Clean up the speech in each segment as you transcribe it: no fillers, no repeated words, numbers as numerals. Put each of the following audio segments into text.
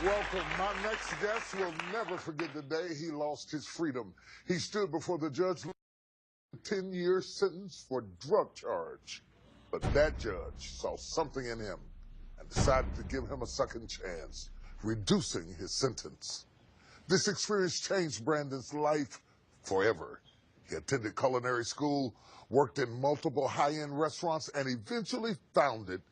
Welcome. My next guest will never forget the day he lost his freedom. He stood before the judge, 10-year sentence for drug charge. But that judge saw something in him and decided to give him a second chance, reducing his sentence. This experience changed Brandon's life forever. He attended culinary school, worked in multiple high-end restaurants, and eventually founded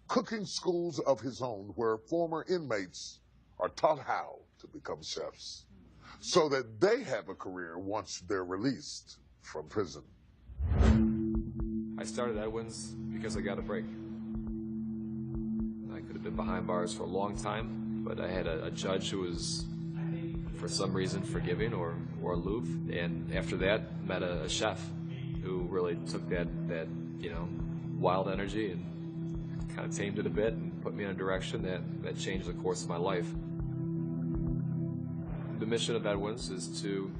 cooking schools of his own where former inmates are taught how to become chefs so that they have a career once they're released from prison. I started Edwin's because I got a break. I could have been behind bars for a long time, but I had a judge who was, for some reason, forgiving or aloof. And after that, met a chef who really took that wild energy and kind of tamed it a bit and put me in a direction that changed the course of my life. The mission of Edwin's is to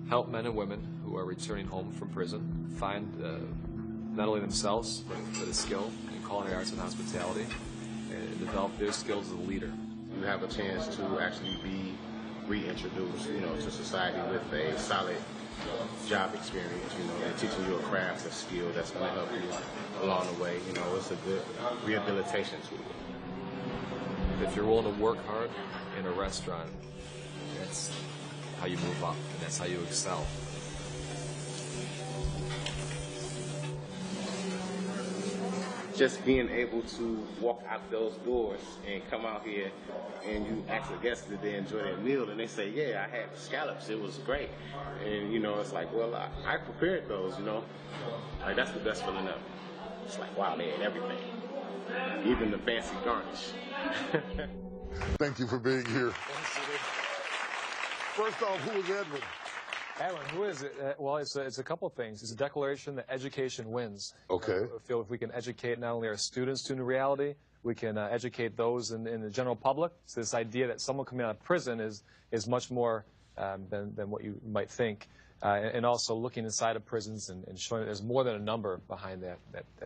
help men and women who are returning home from prison find not only themselves, but a skill in culinary arts and hospitality, and develop their skills as a leader. You have a chance to actually be reintroduced, to society with a solid job experience, and teaching you a craft, a skill that's going to help you along the way. It's a good rehabilitation tool. If you're willing to work hard in a restaurant, that's how you move up, and that's how you excel. Just being able to walk out those doors and come out here and you ask the guests did they enjoy their meal, and they say, yeah, I had scallops, it was great. And it's like, well, I prepared those, like that's the best feeling ever. It's like, wow, they had everything, even the fancy garnish. Thank you for being here. First off, who is Edwin? Edwin, who is it? Well, it's a couple of things. It's a declaration that education wins. Okay. I feel if we can educate not only our students to new reality, we can educate those in the general public. So this idea that someone coming out of prison is much more than what you might think. And also looking inside of prisons and showing that there's more than a number behind that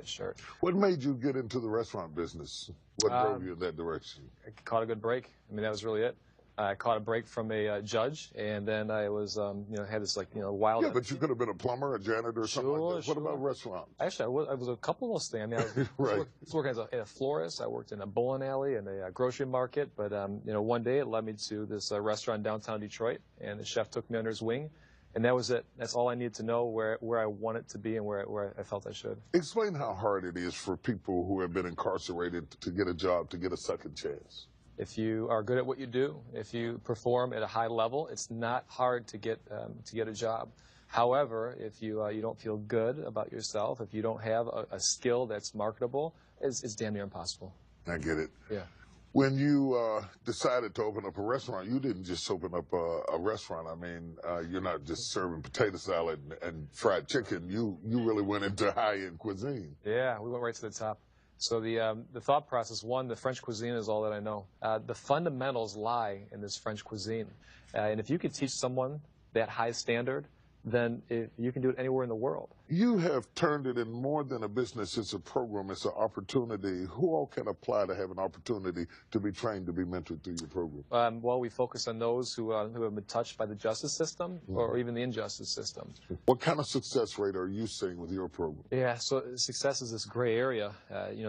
shirt. What made you get into the restaurant business? What drove you in that direction? I caught a good break. I mean, that was really it. I caught a break from a judge, and then I was, had this wild. Yeah, but you could have been a plumber, a janitor, or something like that. What about restaurants? Actually, I was a couple of those things. I mean, I was working as a florist. I worked in a bowling alley and a grocery market. But one day it led me to this restaurant downtown Detroit, and the chef took me under his wing, and that was it. That's all I needed to know where I wanted to be and where I felt I should. Explain how hard it is for people who have been incarcerated to get a job, to get a second chance. If you are good at what you do, if you perform at a high level, it's not hard to get a job. However, if you don't feel good about yourself, if you don't have a skill that's marketable, it's damn near impossible. I get it. Yeah. When you decided to open up a restaurant, you didn't just open up a restaurant. I mean, you're not just serving potato salad and fried chicken. You really went into high-end cuisine. Yeah, we went right to the top. So the thought process, one, the French cuisine is all that I know. The fundamentals lie in this French cuisine. And if you could teach someone that high standard, then you can do it anywhere in the world. You have turned it in more than a business. It's a program. It's an opportunity. Who all can apply to have an opportunity to be trained, to be mentored through your program? Well, we focus on those who have been touched by the justice system or even the injustice system. What kind of success rate are you seeing with your program? Yeah, so success is this gray area.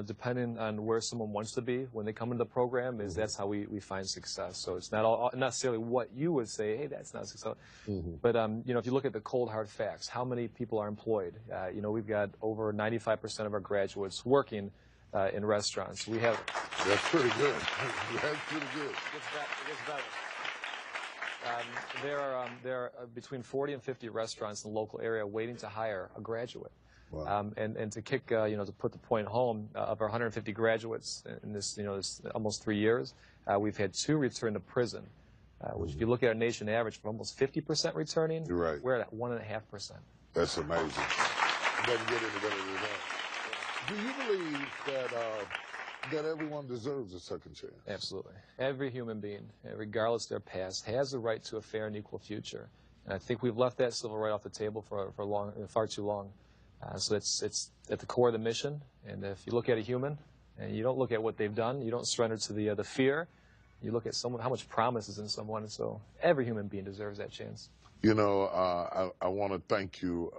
Depending on where someone wants to be when they come into the program, that's how we find success. So it's not necessarily what you would say, hey, that's not success. But if you look at the cold hard facts, how many people are employed? We've got over 95% of our graduates working in restaurants. We have. That's pretty good. That's pretty good. It gets better. There are between 40 and 50 restaurants in the local area waiting to hire a graduate. Wow. And to kick, to put the point home, of our 150 graduates in this almost 3 years, we've had 2 return to prison. Which, if you look at our nation average, from almost 50% returning, you're right. We're at 1.5%. That's amazing. It doesn't get any better than that. Do you believe that everyone deserves a second chance? Absolutely. Every human being, regardless of their past, has the right to a fair and equal future. And I think we've left that civil right off the table for far too long. So it's at the core of the mission. And if you look at a human and you don't look at what they've done, you don't surrender to the fear, You look at someone, how much promise is in someone, and so every human being deserves that chance. You know, I want to thank you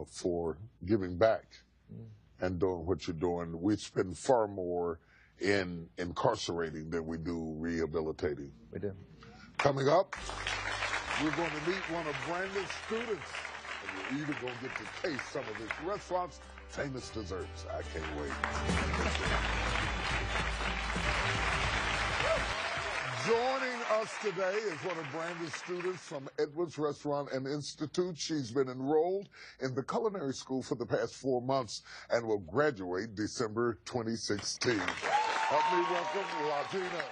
for giving back and doing what you're doing. We spend far more in incarcerating than we do rehabilitating. We do. Coming up, we're going to meet one of Brandon's students, and you're even going to get to taste some of his restaurant's famous desserts. I can't wait. Joining us today is one of Brandon's students from Edwards Restaurant and Institute. She's been enrolled in the culinary school for the past 4 months and will graduate December 2016. Help me welcome Latina.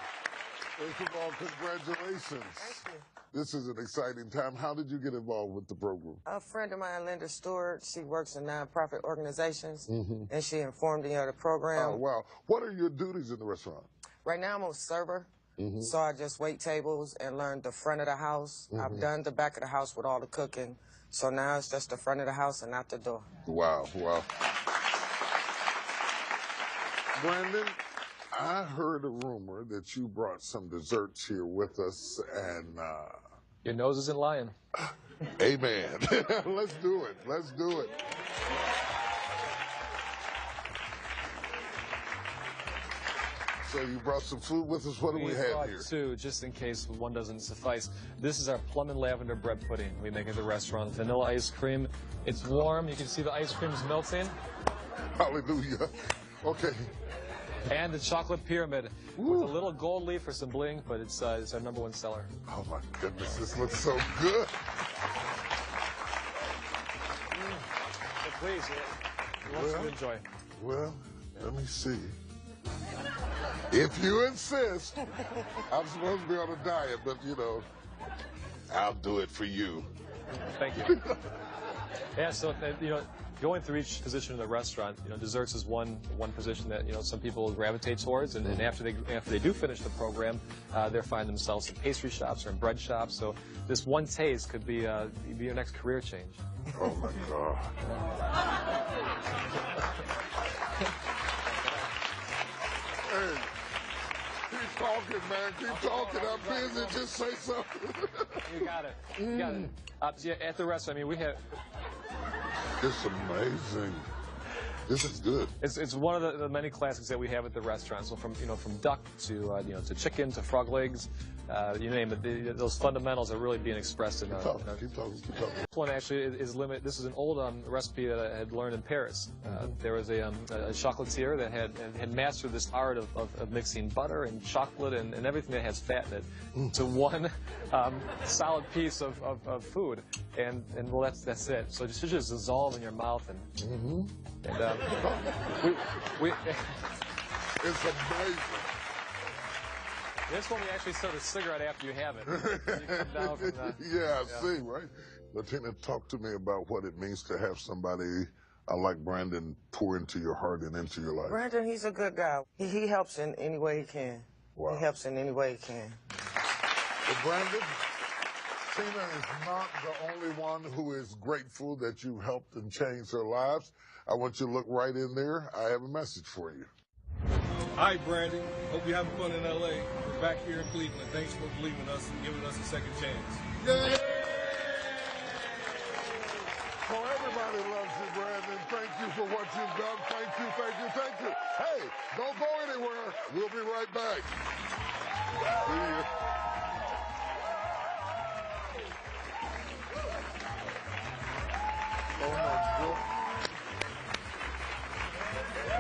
First of all, congratulations. Thank you. This is an exciting time. How did you get involved with the program? A friend of mine, Linda Stewart, she works in nonprofit organizations, and she informed me of the program. Oh, wow. What are your duties in the restaurant? Right now, I'm a server, so I just wait tables and learn the front of the house. I've done the back of the house with all the cooking, so now it's just the front of the house and not the door. Wow, wow. Brandon, I heard a rumor that you brought some desserts here with us, and Your nose isn't lying. amen. Let's do it. Let's do it. So you brought some food with us. What do we have brought here? two, just in case one doesn't suffice. This is our plum and lavender bread pudding we make at the restaurant. Vanilla ice cream. It's warm. You can see the ice cream is melting. Hallelujah. Okay. And the chocolate pyramid with a little gold leaf for some bling, but it's our #1 seller. Oh my goodness, this looks so good. So please, you want some to enjoy. Well, let me see. If you insist. I'm supposed to be on a diet, but you know, I'll do it for you. Thank you. Yeah, so you know, going through each position in the restaurant, you know, desserts is one position that, you know, some people gravitate towards, and then after they do finish the program, they find themselves in pastry shops or in bread shops. So this one taste could be your next career change. Oh my God. Hey, keep talking, man. Keep talking. I'm busy. Just say something. You got it. You got it. So yeah, at the restaurant, I mean, we have. It's amazing. This is good. It's one of the many classics that we have at the restaurant. So from duck to to chicken to frog legs, you name it. Those fundamentals are really being expressed in. Keep talking. This one actually is limited. This is an old recipe that I had learned in Paris. There was a chocolatier that had mastered this art of mixing butter and chocolate and everything that has fat in it to one solid piece of food, and well, that's it. So it should just dissolve in your mouth and we It's amazing. this one we actually start a cigarette after you have it. You come down from that. Yeah, I see, right? Latina, talk to me about what it means to have somebody like Brandon pour into your heart and into your life. Brandon, he's a good guy. He helps in any way he can. Wow. He helps in any way he can. Well, Brandon, Tina is not the only one who is grateful that you helped and changed her lives. I want you to look right in there. I have a message for you. Hi, Brandon. Hope you're having fun in L.A. We're back here in Cleveland. Thanks for believing us and giving us a second chance. Yay! Well, everybody loves you, Brandon. Thank you for what you've done. Thank you, thank you, thank you. Hey, don't go anywhere. We'll be right back. See you.